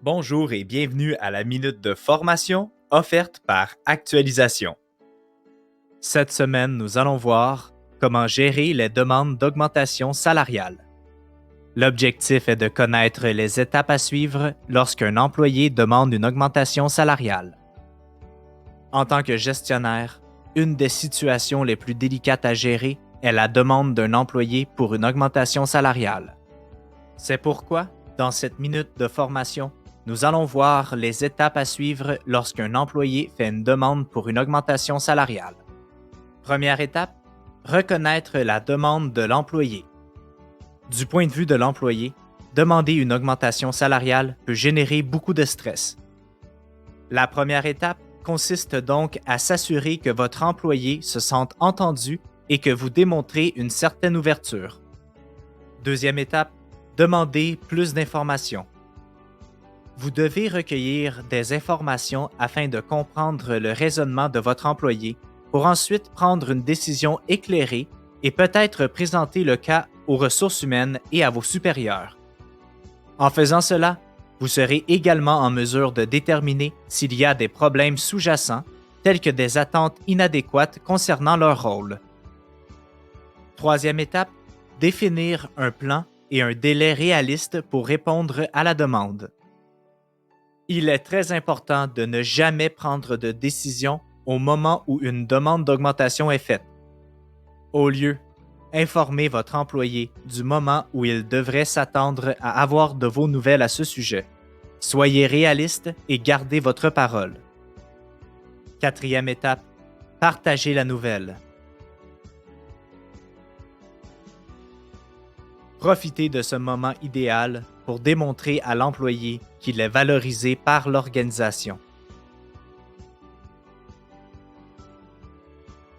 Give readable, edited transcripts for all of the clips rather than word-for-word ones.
Bonjour et bienvenue à la minute de formation offerte par Actualisation. Cette semaine, nous allons voir comment gérer les demandes d'augmentation salariale. L'objectif est de connaître les étapes à suivre lorsqu'un employé demande une augmentation salariale. En tant que gestionnaire, une des situations les plus délicates à gérer est la demande d'un employé pour une augmentation salariale. C'est pourquoi, dans cette minute de formation, nous allons voir les étapes à suivre lorsqu'un employé fait une demande pour une augmentation salariale. Première étape, reconnaître la demande de l'employé. Du point de vue de l'employé, demander une augmentation salariale peut générer beaucoup de stress. La première étape consiste donc à s'assurer que votre employé se sente entendu et que vous démontrez une certaine ouverture. Deuxième étape, demandez plus d'informations. Vous devez recueillir des informations afin de comprendre le raisonnement de votre employé pour ensuite prendre une décision éclairée et peut-être présenter le cas aux ressources humaines et à vos supérieurs. En faisant cela, vous serez également en mesure de déterminer s'il y a des problèmes sous-jacents tels que des attentes inadéquates concernant leur rôle. Troisième étape, définir un plan et un délai réaliste pour répondre à la demande. Il est très important de ne jamais prendre de décision au moment où une demande d'augmentation est faite. Au lieu, informez votre employé du moment où il devrait s'attendre à avoir de vos nouvelles à ce sujet. Soyez réaliste et gardez votre parole. Quatrième étape, partagez la nouvelle. Profitez de ce moment idéal pour démontrer à l'employé qu'il est valorisé par l'organisation.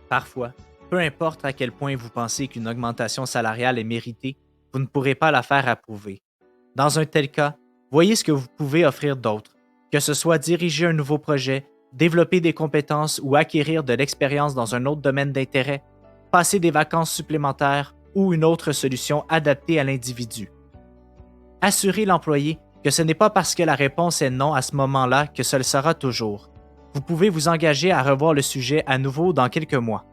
Parfois, peu importe à quel point vous pensez qu'une augmentation salariale est méritée, vous ne pourrez pas la faire approuver. Dans un tel cas, voyez ce que vous pouvez offrir d'autre, que ce soit diriger un nouveau projet, développer des compétences ou acquérir de l'expérience dans un autre domaine d'intérêt, passer des vacances supplémentaires ou une autre solution adaptée à l'individu. Assurez l'employé que ce n'est pas parce que la réponse est non à ce moment-là que ce le sera toujours. Vous pouvez vous engager à revoir le sujet à nouveau dans quelques mois.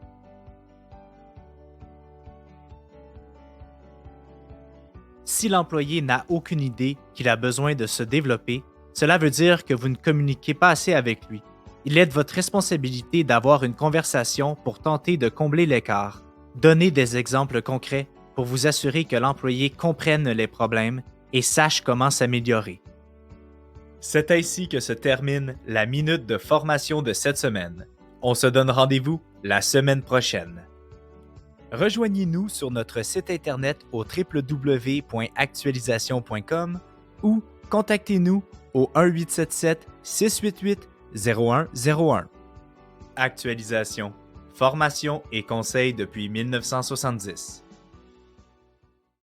Si l'employé n'a aucune idée qu'il a besoin de se développer, cela veut dire que vous ne communiquez pas assez avec lui. Il est de votre responsabilité d'avoir une conversation pour tenter de combler l'écart. Donnez des exemples concrets pour vous assurer que l'employé comprenne les problèmes et sache comment s'améliorer. C'est ainsi que se termine la minute de formation de cette semaine. On se donne rendez-vous la semaine prochaine. Rejoignez-nous sur notre site internet au www.actualisation.com ou contactez-nous au 1-877-688-0101. Actualisation, formation et conseils depuis 1970.